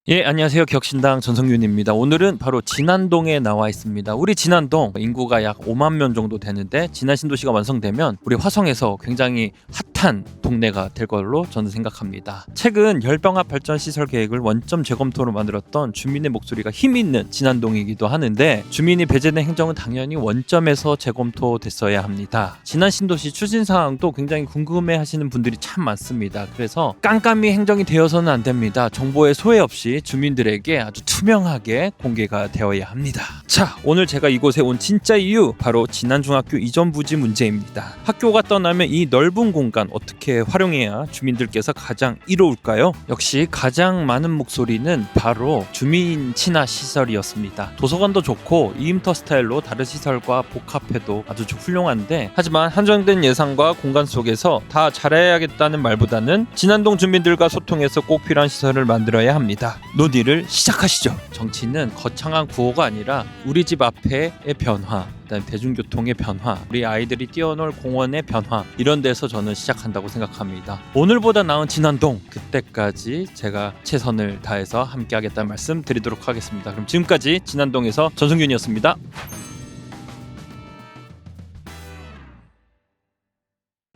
예, 안녕하세요. 개혁신당 전성균입니다. 오늘은 바로 진안동에 나와 있습니다. 우리 진안동 인구가 약 5만 명 정도 되는데, 진안 신도시가 완성되면 우리 화성에서 굉장히 핫한 동네가 될 걸로 저는 생각합니다. 최근 열병합 발전 시설 계획을 원점 재검토로 만들었던 주민의 목소리가 힘 있는 진안동이기도 하는데, 주민이 배제된 행정은 당연히 원점에서 재검토됐어야 합니다. 진안 신도시 추진 사항도 굉장히 궁금해 하시는 분들이 참 많습니다. 그래서 깜깜이 행정이 되어서는 안 됩니다. 정보의 소외 없이 것이 주민들에게 아주 투명하게 공개가 되어야 합니다. 자, 오늘 제가 이곳에 온 진짜 이유, 바로 진안중학교 이전 부지 문제입니다. 학교가 떠나면 이 넓은 공간 어떻게 활용해야 주민들께서 가장 이로울까요? 역시 가장 많은 목소리는 바로 주민 친화 시설이었습니다. 도서관도 좋고 이임터 스타일로 다른 시설과 복합해도 아주 훌륭한데, 하지만 한정된 예산과 공간 속에서 다 잘해야겠다는 말보다는 진안동 주민들과 소통해서 꼭 필요한 시설을 만들어야 합니다. 논의를 시작하시죠. 정치는 거창한 구호가 아니라 우리 집 앞에의 변화, 그다음에 대중교통의 변화, 우리 아이들이 뛰어놀 공원의 변화, 이런 데서 저는 시작한다고 생각합니다. 오늘보다 나은 진안동, 그때까지 제가 최선을 다해서 함께하겠다는 말씀 드리도록 하겠습니다. 그럼 지금까지 진안동에서 전성균이었습니다.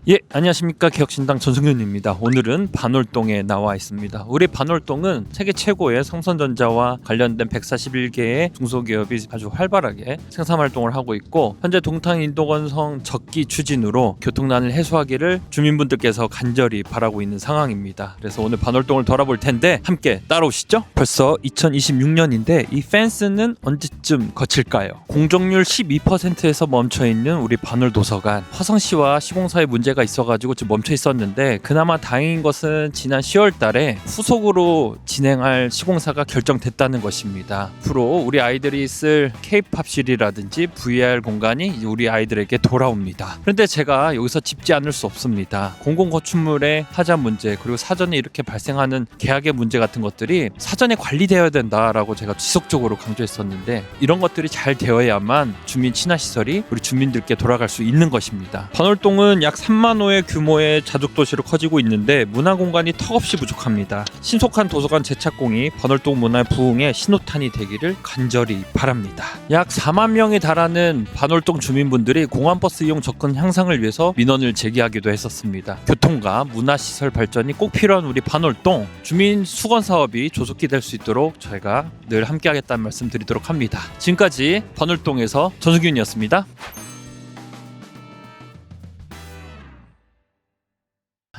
예, 안녕하십니까. 개혁신당 전성균입니다. 오늘은 반월동에 나와 있습니다. 우리 반월동은 세계 최고의 성선전자와 관련된 141개의 중소기업이 아주 활발하게 생산활동을 하고 있고, 현재 동탄인도건성 적기 추진으로 교통난을 해소하기를 주민분들께서 간절히 바라고 있는 상황입니다. 그래서 오늘 반월동을 돌아볼 텐데 함께 따라오시죠. 벌써 2026년인데 이 펜스는 언제쯤 거칠까요? 공정률 12%에서 멈춰있는 우리 반월도서관, 화성시와 시공사의 문제가 있어가지고 지금 멈춰 있었는데, 그나마 다행인 것은 지난 10월 달에 후속으로 진행할 시공사가 결정됐다는 것입니다. 앞으로 우리 아이들이 쓸 K-팝실이라든지 VR 공간이 우리 아이들에게 돌아옵니다. 그런데 제가 여기서 짚지 않을 수 없습니다. 공공건축물의 하자 문제, 그리고 사전에 이렇게 발생하는 계약의 문제 같은 것들이 사전에 관리되어야 된다라고 제가 지속적으로 강조했었는데, 이런 것들이 잘 되어야만 주민 친화시설이 우리 주민들께 돌아갈 수 있는 것입니다. 반월동은 약 3만 호의 규모의 자족도시로 커지고 있는데 문화공간이 턱없이 부족합니다. 신속한 도서관 재착공이 반월동 문화 부흥의 신호탄이 되기를 간절히 바랍니다. 약 4만 명에 달하는 반월동 주민분들이 공항버스 이용 접근 향상을 위해서 민원을 제기하기도 했었습니다. 교통과 문화시설 발전이 꼭 필요한 우리 반월동, 주민 수건 사업이 조속히 될 수 있도록 저희가 늘 함께하겠다는 말씀 드리도록 합니다. 지금까지 반월동에서 전성균이었습니다.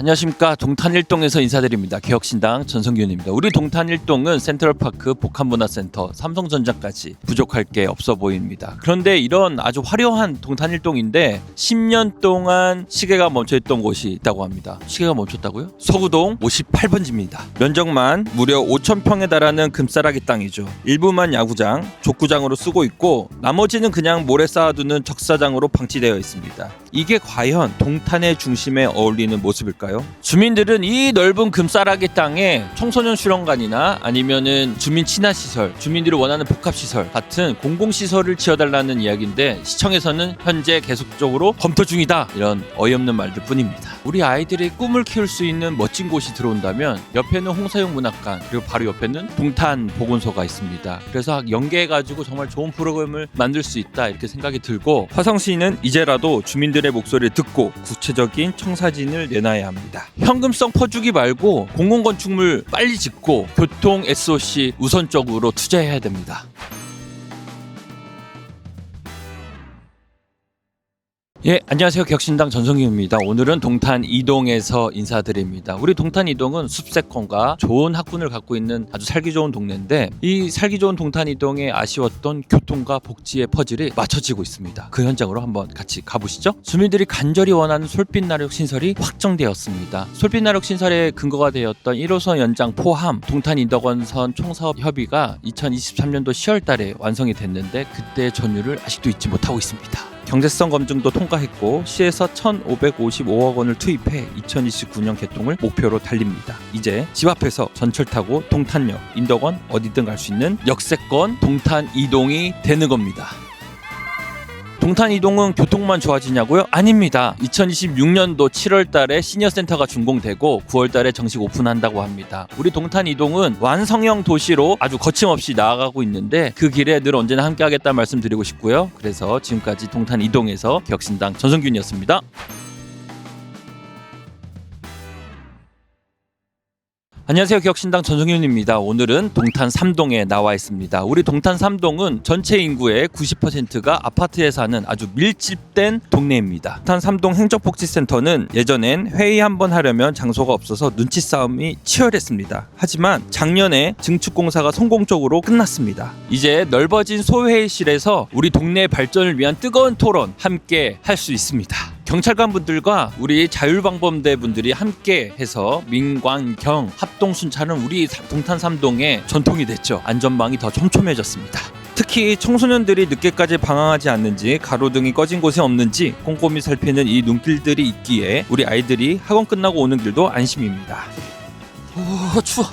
안녕하십니까. 동탄 1동에서 인사드립니다. 개혁신당 전성균입니다. 우리 동탄 1동은 센트럴파크, 복합문화센터, 삼성전자까지 부족할 게 없어 보입니다. 그런데 이런 아주 화려한 동탄 1동인데 10년 동안 시계가 멈춰있던 곳이 있다고 합니다. 시계가 멈췄다고요? 서구동 58번지입니다. 면적만 무려 5,000평에 달하는 금싸라기 땅이죠. 일부만 야구장, 족구장으로 쓰고 있고 나머지는 그냥 모래 쌓아두는 적사장으로 방치되어 있습니다. 이게 과연 동탄의 중심에 어울리는 모습일까요? 주민들은 이 넓은 금싸라기 땅에 청소년 수련관이나 아니면은 주민 친화시설, 주민들이 원하는 복합시설 같은 공공시설을 지어달라는 이야기인데, 시청에서는 현재 계속적으로 검토 중이다, 이런 어이없는 말들 뿐입니다. 우리 아이들이 꿈을 키울 수 있는 멋진 곳이 들어온다면 옆에는 홍사용 문학관, 그리고 바로 옆에는 동탄 보건소가 있습니다. 그래서 연계해가지고 정말 좋은 프로그램을 만들 수 있다, 이렇게 생각이 들고, 화성시는 이제라도 주민들의 목소리를 듣고 구체적인 청사진을 내놔야 합니다. 현금성 퍼주기 말고 공공건축물 빨리 짓고 교통 SOC 우선적으로 투자해야 됩니다. 예, 안녕하세요. 개혁신당 전성균입니다. 오늘은 동탄 2동에서 인사드립니다. 우리 동탄 2동은 숲세권과 좋은 학군을 갖고 있는 아주 살기 좋은 동네인데, 이 살기 좋은 동탄 2동에 아쉬웠던 교통과 복지의 퍼즐이 맞춰지고 있습니다. 그 현장으로 한번 같이 가보시죠. 주민들이 간절히 원하는 솔빛나력 신설이 확정되었습니다. 솔빛나력 신설의 근거가 되었던 1호선 연장 포함 동탄 인덕원선 총사업 협의가 2023년도 10월 달에 완성이 됐는데, 그때의 전율을 아직도 잊지 못하고 있습니다. 경제성 검증도 통과했고 시에서 1,555억 원을 투입해 2029년 개통을 목표로 달립니다. 이제 집 앞에서 전철 타고 동탄역, 인덕원 어디든 갈 수 있는 역세권 동탄 2동이 되는 겁니다. 동탄 2동은 교통만 좋아지냐고요? 아닙니다. 2026년도 7월 달에 시니어센터가 준공되고 9월 달에 정식 오픈한다고 합니다. 우리 동탄 2동은 완성형 도시로 아주 거침없이 나아가고 있는데, 그 길에 늘 언제나 함께하겠다는 말씀 드리고 싶고요. 그래서 지금까지 동탄 2동에서 개혁신당 전성균이었습니다. 안녕하세요. 기억신당 전성윤입니다. 오늘은 동탄 3동에 나와 있습니다. 우리 동탄 3동은 전체 인구의 90%가 아파트에 사는 아주 밀집된 동네입니다. 동탄 3동 행정복지센터는 예전엔 회의 한번 하려면 장소가 없어서 눈치 싸움이 치열했습니다. 하지만 작년에 증축공사가 성공적으로 끝났습니다. 이제 넓어진 소회의실에서 우리 동네의 발전을 위한 뜨거운 토론 함께 할 수 있습니다. 경찰관 분들과 우리 자율방범대 분들이 함께 해서 민관경 합동순찰은 우리 동탄 3동의 전통이 됐죠. 안전망이 더 촘촘해졌습니다. 특히 청소년들이 늦게까지 방황하지 않는지, 가로등이 꺼진 곳이 없는지 꼼꼼히 살피는 이 눈길들이 있기에 우리 아이들이 학원 끝나고 오는 길도 안심입니다. 추워.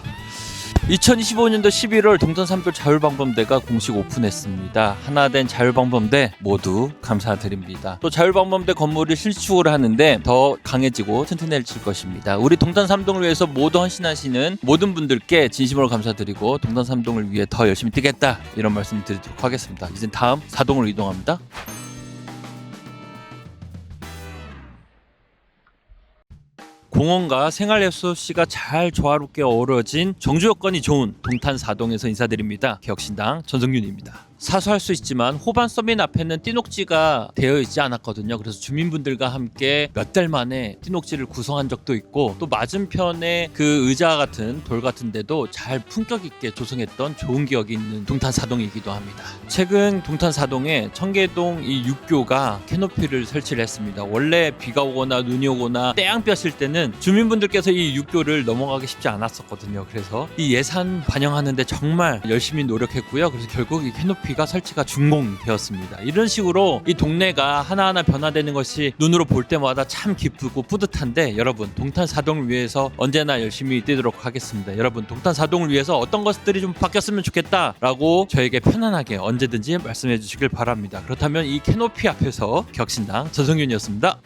2025년도 11월 동탄 3도 자율방범대가 공식 오픈했습니다. 하나된 자율방범대 모두 감사드립니다. 또 자율방범대 건물을 신축을 하는데 더 강해지고 튼튼해질 것입니다. 우리 동탄 3동을 위해서 모두 헌신하시는 모든 분들께 진심으로 감사드리고 동탄 3동을 위해 더 열심히 뛰겠다 이런 말씀 드리도록 하겠습니다. 이제 다음 4동으로 이동합니다. 공원과 생활예술시가 잘 조화롭게 어우러진 정주 여건이 좋은 동탄 4동에서 인사드립니다. 개혁신당 전성윤입니다. 사소할 수 있지만 호반 서민 앞에는 띠녹지가 되어 있지 않았거든요. 그래서 주민분들과 함께 몇 달 만에 띠녹지를 구성한 적도 있고, 또 맞은편에 그 의자 같은 돌 같은 데도 잘 품격 있게 조성했던 좋은 기억이 있는 동탄 4동이기도 합니다. 최근 동탄 4동에 청계동 이 육교가 캐노피를 설치를 했습니다. 원래 비가 오거나 눈이 오거나 때양볕 일 때는 주민분들께서 이 육교를 넘어가기 쉽지 않았었거든요. 그래서 이 예산 반영하는데 정말 열심히 노력했고요. 그래서 결국 이 캐노피가 설치가 준공되었습니다. 이런 식으로 이 동네가 하나하나 변화되는 것이 눈으로 볼 때마다 참 기쁘고 뿌듯한데, 여러분 동탄 4동을 위해서 언제나 열심히 뛰도록 하겠습니다. 여러분 동탄 4동을 위해서 어떤 것들이 좀 바뀌었으면 좋겠다라고 저에게 편안하게 언제든지 말씀해 주시길 바랍니다. 그렇다면 이 캐노피 앞에서 격신당 전성윤이었습니다.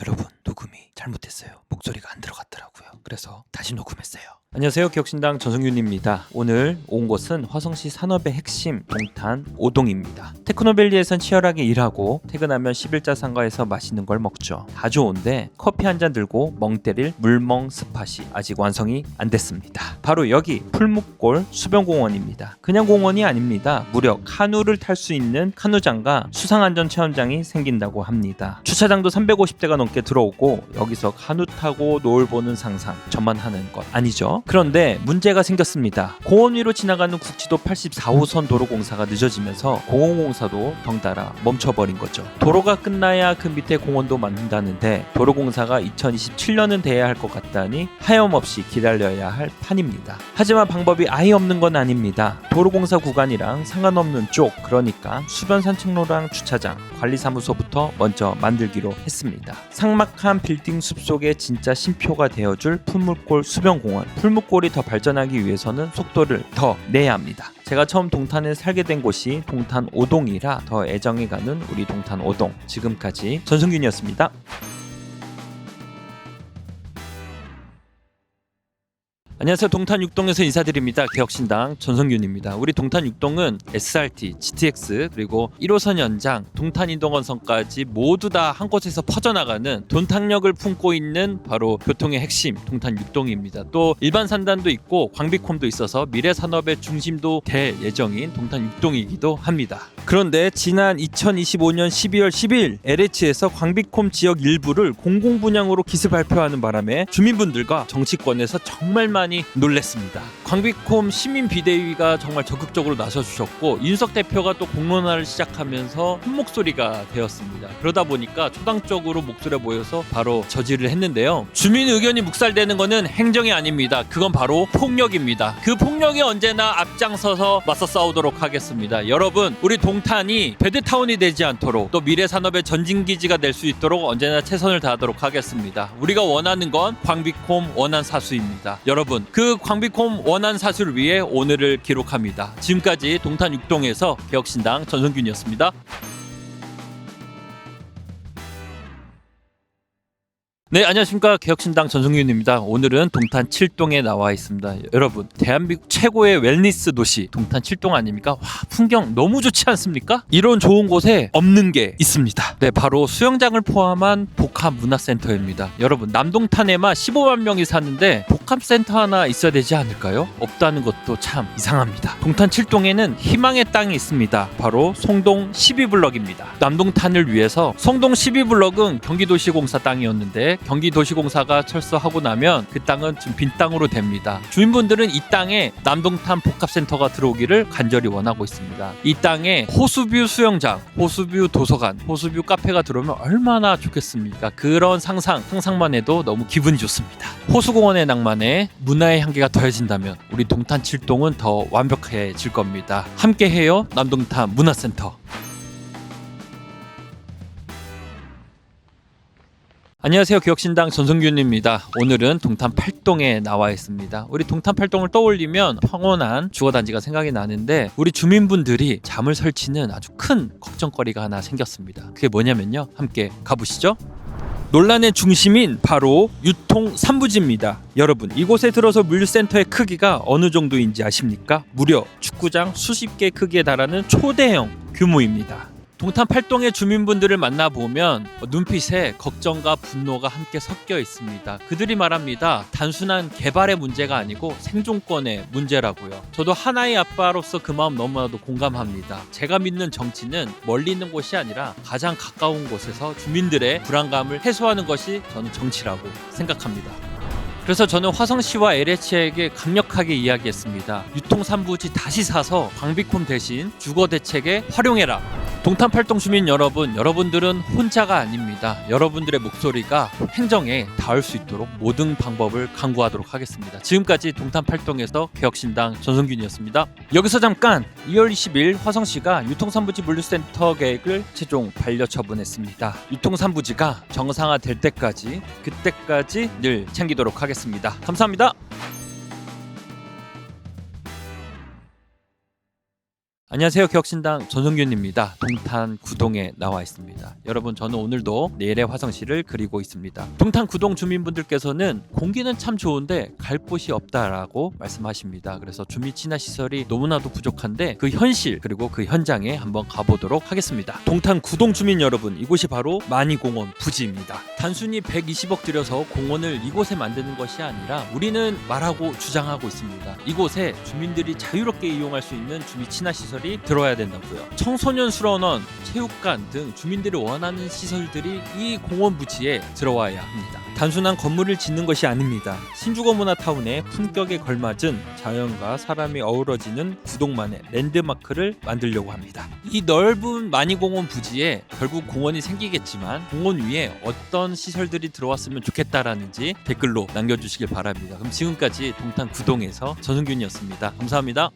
여러분, 녹음이 잘못했어요. 목소리가 안 들어갔더라고요. 그래서 다시 녹음했어요. 안녕하세요. 기억신당 전성윤입니다. 오늘 온 곳은 화성시 산업의 핵심 동탄 5동입니다. 테크노밸리에선 치열하게 일하고 퇴근하면 11자 상가에서 맛있는 걸 먹죠. 다 좋은데 커피 한 잔 들고 멍 때릴 물멍 스팟이 아직 완성이 안 됐습니다. 바로 여기 풀묵골 수변공원입니다. 그냥 공원이 아닙니다. 무려 카누를 탈 수 있는 카누장과 수상안전 체험장이 생긴다고 합니다. 주차장도 350대가 넘게 들어오고 여기서 카누 타고 노을 보는 상상 저만 하는 것 아니죠? 그런데 문제가 생겼습니다. 공원 위로 지나가는 국지도 84호선 도로공사가 늦어지면서 공원공사도 덩달아 멈춰버린 거죠. 도로가 끝나야 그 밑에 공원도 만든다는데 도로공사가 2027년은 돼야 할 것 같다니 하염없이 기다려야 할 판입니다. 하지만 방법이 아예 없는 건 아닙니다. 도로공사 구간이랑 상관없는 쪽, 그러니까 수변 산책로랑 주차장, 관리사무소부터 먼저 만들기로 했습니다. 삭막한 빌딩 숲속에 진짜 쉼표가 되어줄 풀물골 수변공원. 풀물골이 더 발전하기 위해서는 속도를 더 내야 합니다. 제가 처음 동탄에 살게 된 곳이 동탄 5동이라 더 애정이 가는 우리 동탄 5동. 지금까지 전성균이었습니다. 안녕하세요. 동탄 6동에서 인사드립니다. 개혁신당 전성균입니다. 우리 동탄 6동은 SRT, GTX 그리고 1호선 연장, 동탄 인동원선까지 모두 다 한 곳에서 퍼져나가는 돈탕력을 품고 있는 바로 교통의 핵심 동탄 6동입니다. 또 일반 산단도 있고 광비콤도 있어서 미래산업의 중심도 될 예정인 동탄 6동이기도 합니다. 그런데 지난 2025년 12월 10일 LH에서 광비콤 지역 일부를 공공분양으로 기습 발표하는 바람에 주민분들과 정치권에서 정말 많이 놀랬습니다. 광비콤 시민 비대위가 정말 적극적으로 나서주셨고 윤석 대표가 또 공론화를 시작하면서 한 목소리가 되었습니다. 그러다 보니까 초당적으로 목소리가 모여서 바로 저지를 했는데요. 주민 의견이 묵살되는 것은 행정이 아닙니다. 그건 바로 폭력입니다. 그 폭력에 언제나 앞장서서 맞서 싸우도록 하겠습니다. 여러분, 우리 동탄이 배드타운이 되지 않도록 또 미래산업의 전진기지가 될 수 있도록 언제나 최선을 다하도록 하겠습니다. 우리가 원하는 건 광비콤 원안사수입니다. 여러분, 그 광비콤 원안사수를 위해 오늘을 기록합니다. 지금까지 동탄 6동에서 개혁신당 전성균이었습니다. 네, 안녕하십니까. 개혁신당 전성균입니다. 오늘은 동탄 7동에 나와 있습니다. 여러분, 대한민국 최고의 웰니스 도시 동탄 7동 아닙니까? 와, 풍경 너무 좋지 않습니까? 이런 좋은 곳에 없는 게 있습니다. 네, 바로 수영장을 포함한 복합문화센터입니다. 여러분, 남동탄에만 15만 명이 사는데 복합센터 하나 있어야 되지 않을까요? 없다는 것도 참 이상합니다. 동탄 7동에는 희망의 땅이 있습니다. 바로 송동 12블럭입니다. 남동탄을 위해서 송동 12블럭은 경기도시공사 땅이었는데 경기도시공사가 철수하고 나면 그 땅은 지금 빈 땅으로 됩니다. 주민분들은 이 땅에 남동탄 복합센터가 들어오기를 간절히 원하고 있습니다. 이 땅에 호수뷰 수영장, 호수뷰 도서관, 호수뷰 카페가 들어오면 얼마나 좋겠습니까? 그런 상상만 해도 너무 기분이 좋습니다. 호수공원의 낭만에 문화의 향기가 더해진다면 우리 동탄 7동은 더 완벽해질 겁니다. 함께해요, 남동탄 문화센터. 안녕하세요. 개혁신당 전성균입니다. 오늘은 동탄 8동에 나와 있습니다. 우리 동탄 8동을 떠올리면 평온한 주거단지가 생각이 나는데 우리 주민분들이 잠을 설치는 아주 큰 걱정거리가 하나 생겼습니다. 그게 뭐냐면요. 함께 가보시죠. 논란의 중심인 바로 유통 3부지입니다. 여러분, 이곳에 들어서 물류센터의 크기가 어느 정도인지 아십니까? 무려 축구장 수십 개 크기에 달하는 초대형 규모입니다. 동탄 8동의 주민분들을 만나보면 눈빛에 걱정과 분노가 함께 섞여 있습니다. 그들이 말합니다. 단순한 개발의 문제가 아니고 생존권의 문제라고요. 저도 하나의 아빠로서 그 마음 너무나도 공감합니다. 제가 믿는 정치는 멀리 있는 곳이 아니라 가장 가까운 곳에서 주민들의 불안감을 해소하는 것이 저는 정치라고 생각합니다. 그래서 저는 화성시와 LH에게 강력하게 이야기했습니다. 유통 3부지 다시 사서 방비콤 대신 주거 대책에 활용해라. 동탄 8동 주민 여러분, 여러분들은 혼자가 아닙니다. 여러분들의 목소리가 행정에 닿을 수 있도록 모든 방법을 강구하도록 하겠습니다. 지금까지 동탄 8동에서 개혁신당 전성균이었습니다. 여기서 잠깐 2월 20일 화성시가 유통 3부지 물류센터 계획을 최종 반려처분했습니다. 유통 3부지가 정상화될 때까지 그때까지 늘 챙기도록 하겠습니다. 감사합니다. 안녕하세요. 개혁신당 전성균입니다. 동탄 9동에 나와 있습니다. 여러분, 저는 오늘도 내일의 화성시를 그리고 있습니다. 동탄 9동 주민분들께서는 공기는 참 좋은데 갈 곳이 없다라고 말씀하십니다. 그래서 주민 친화 시설이 너무나도 부족한데 그 현실 그리고 그 현장에 한번 가보도록 하겠습니다. 동탄 9동 주민 여러분, 이곳이 바로 만이공원 부지입니다. 단순히 120억 들여서 공원을 이곳에 만드는 것이 아니라 우리는 말하고 주장하고 있습니다. 이곳에 주민들이 자유롭게 이용할 수 있는 주민 친화 시설이 들어야 된다고요. 청소년 수련원, 체육관 등 주민들이 원하는 시설들이 이 공원 부지에 들어와야 합니다. 단순한 건물을 짓는 것이 아닙니다. 신주거 문화타운의 품격에 걸맞은 자연과 사람이 어우러지는 구동만의 랜드마크를 만들려고 합니다. 이 넓은 만이공원 부지에 결국 공원이 생기겠지만 공원 위에 어떤 시설들이 들어왔으면 좋겠다라는지 댓글로 남겨주시길 바랍니다. 그럼 지금까지 동탄 9동에서 전성균이었습니다. 감사합니다.